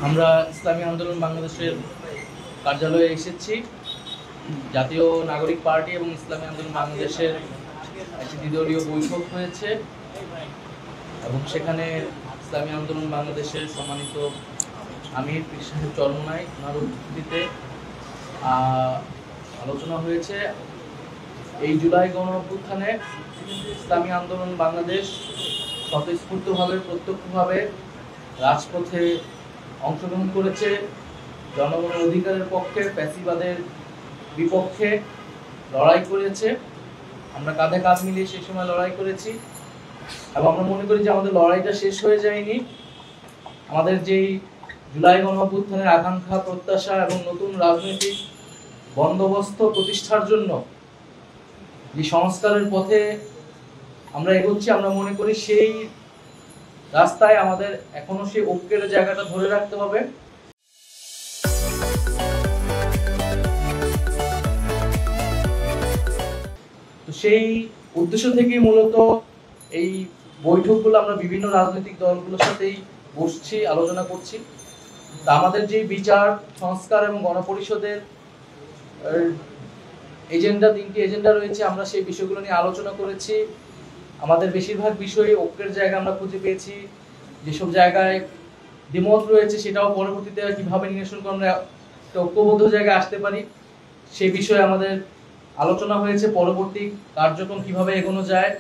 আমরা ইসলামী আন্দোলন বাংলাদেশের কার্যালয়ে এসেছি। জাতীয় নাগরিক পার্টি এবং ইসলামী আন্দোলন বাংলাদেশের একটি দ্বিদলীয় বৈঠক হয়েছে এবং সেখানে ইসলামী আন্দোলন বাংলাদেশের সম্মানিত আমির পীর সাহেব চরমনাই ওনার উপস্থিতিতে আলোচনা হয়েছে। এই জুলাই গণঅভ্যুত্থানে ইসলামী আন্দোলন বাংলাদেশ স্বতঃস্ফূর্তভাবে প্রত্যক্ষভাবে রাজপথে অংশগ্রহণ করেছে, জনগণের অধিকারের পক্ষে, ফ্যাসিবাদের বিপক্ষে লড়াই করেছে। আমরা কাঁধে কাঁধ মিলিয়ে সেই সময় লড়াই করেছি এবং আমরা মনে করি যে আমাদের লড়াইটা শেষ হয়ে যায়নি। আমাদের যেই জুলাই গণঅভ্যুত্থানের আকাঙ্ক্ষা, প্রত্যাশা এবং নতুন রাজনৈতিক বন্দোবস্ত প্রতিষ্ঠার জন্য যে সংস্কারের পথে আমরা এগোচ্ছি, আমরা মনে করি সেই রাস্তায় আমাদের এখনো সেই ঐক্যের জায়গাটা ধরে রাখতে হবে। তো সেই উদ্দেশ্য থেকেই মূলত এই বৈঠকগুলো আমরা বিভিন্ন রাজনৈতিক দলগুলোর সাথেই বসছি, আলোচনা করছি। তা আমাদের যে বিচার, সংস্কার এবং গণপরিষদের এজেন্ডা, 3টি এজেন্ডা রয়েছে, আমরা সেই বিষয়গুলো নিয়ে আলোচনা করেছি। আমাদের বেশিরভাগ বিষয়ে ঐক্যের জায়গা আমরা খুঁজে পেয়েছি। যেসব জায়গায় দ্বিমত রয়েছে সেটাও পরবর্তীতে কিভাবে নিরসন করে আমরা একটা ঐক্যবদ্ধ জায়গায় আসতে পারি সেই বিষয়ে আমাদের আলোচনা হয়েছে। পরবর্তী কার্যক্রম কিভাবে এগোনো যায়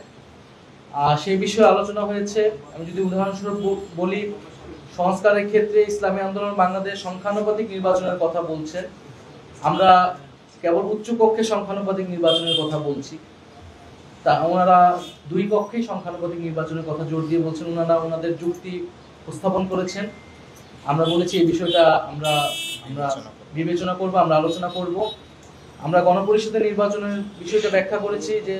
সেই বিষয়ে আলোচনা হয়েছে। আমি যদি উদাহরণস্বরূপ বলি, সংস্কারের ক্ষেত্রে ইসলামী আন্দোলন বাংলাদেশ সংখ্যানুপাতিক নির্বাচনের কথা বলছে। আমরা কেবল উচ্চ কক্ষে সংখ্যানুপাতিক নির্বাচনের কথা বলছি। তা ওনারা 2 কক্ষেই সংখ্যানুপাতিক নির্বাচনের কথা জোর দিয়ে বলছেন। ওনারা ওনাদের যুক্তি উপস্থাপন করেছেন। আমরা বলেছি এই বিষয়টা আমরা বিবেচনা করব, আমরা আলোচনা করব। আমরা গণপরিষদের নির্বাচনের বিষয়টা ব্যাখ্যা করেছি যে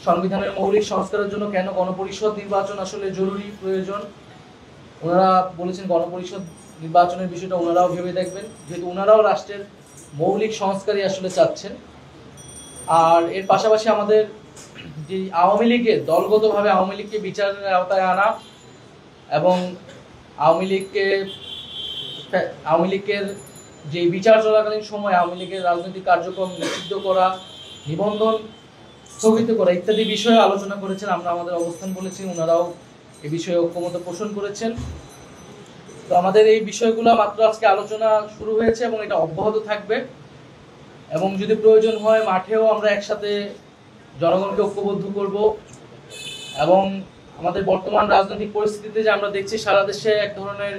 সংবিধানের মৌলিক সংস্কারের জন্য কেন গণপরিষদ নির্বাচন আসলে জরুরি, প্রয়োজন। ওনারা বলেছেন গণপরিষদ নির্বাচনের বিষয়টা ওনারাও ভেবে দেখবেন, যেহেতু ওনারাও রাষ্ট্রের মৌলিক সংস্কারই আসলে চাচ্ছেন। আর এর পাশাপাশি আমাদের যে আওয়ামী লীগের দলগতভাবে আওয়ামী লীগকে বিচারের আওতায় আনা এবং আওয়ামী লীগের যে বিচার চলাকালীন সময় আওয়ামী লীগের রাজনৈতিক কার্যক্রম নিষিদ্ধ করা, নিবন্ধন স্থগিত করা ইত্যাদি বিষয়ে আলোচনা করেছেন। আমরা আমাদের অবস্থান বলেছি, ওনারাও এ বিষয়ে ঐক্যমত পোষণ করেছেন। তো আমাদের এই বিষয়গুলো মাত্র আজকে আলোচনা শুরু হয়েছে এবং এটা অব্যাহত থাকবে এবং যদি প্রয়োজন হয় মাঠেও আমরা একসাথে জনগণকে ঐক্যবদ্ধ করব। এবং আমাদের বর্তমান রাজনৈতিক পরিস্থিতিতে যে আমরা দেখছি সারা দেশে এক ধরনের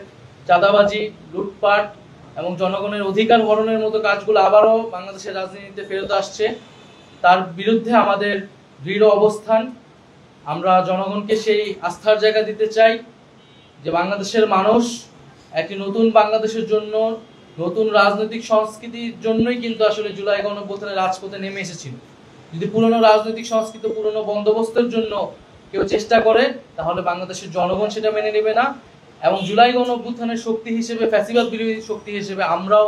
চাঁদাবাজি, লুটপাট এবং জনগণের অধিকার হরণের মতো কাজগুলো আবারও বাংলাদেশের রাজনীতিতে ফেরত আসছে, তার বিরুদ্ধে আমাদের দৃঢ় অবস্থান। আমরা জনগণকে সেই আস্থার জায়গা দিতে চাই যে বাংলাদেশের মানুষ একটি নতুন বাংলাদেশের জন্য, নতুন রাজনৈতিক সংস্কৃতির জন্যই কিন্তু আসলে জুলাই গণঅভ্যুত্থানে রাজপথে নেমে এসেছিল। যদি পুরনো রাজনৈতিক সংস্কৃতি, পুরনো বন্দোবস্তের জন্য কেউ চেষ্টা করে তাহলে বাংলাদেশের জনগণ সেটা মেনে নেবে না এবং জুলাই গণঅভ্যুত্থানের শক্তি হিসেবে, ফ্যাসিবাদ বিরোধী শক্তি হিসেবে আমরাও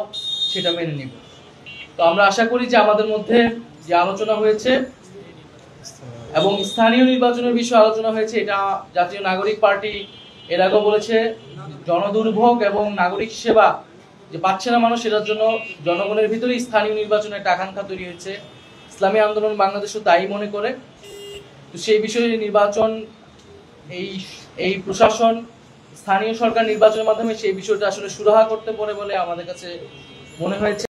সেটা মেনে নেব। তো আমরা আশা করি যে আমাদের মধ্যে যে আলোচনা হয়েছে এবং স্থানীয় নির্বাচনের বিষয়ে আলোচনা হয়েছে, এটা জাতীয় নাগরিক পার্টি এর আগেও বলেছে, জনদুর্ভোগ এবং নাগরিক সেবা যে পাচ্ছে না মানুষ, সেটার জন্য জনগণের ভিতরে স্থানীয় নির্বাচনের একটা আকাঙ্ক্ষা তৈরি হয়েছে। ইসলামী আন্দোলন বাংলাদেশও তাই মনে করে। তো সেই বিষয়ে নির্বাচন, এই প্রশাসন, স্থানীয় সরকার নির্বাচনের মাধ্যমে সেই বিষয়টা আসলে সুরাহা করতে পারে বলে আমাদের কাছে মনে হয়েছে।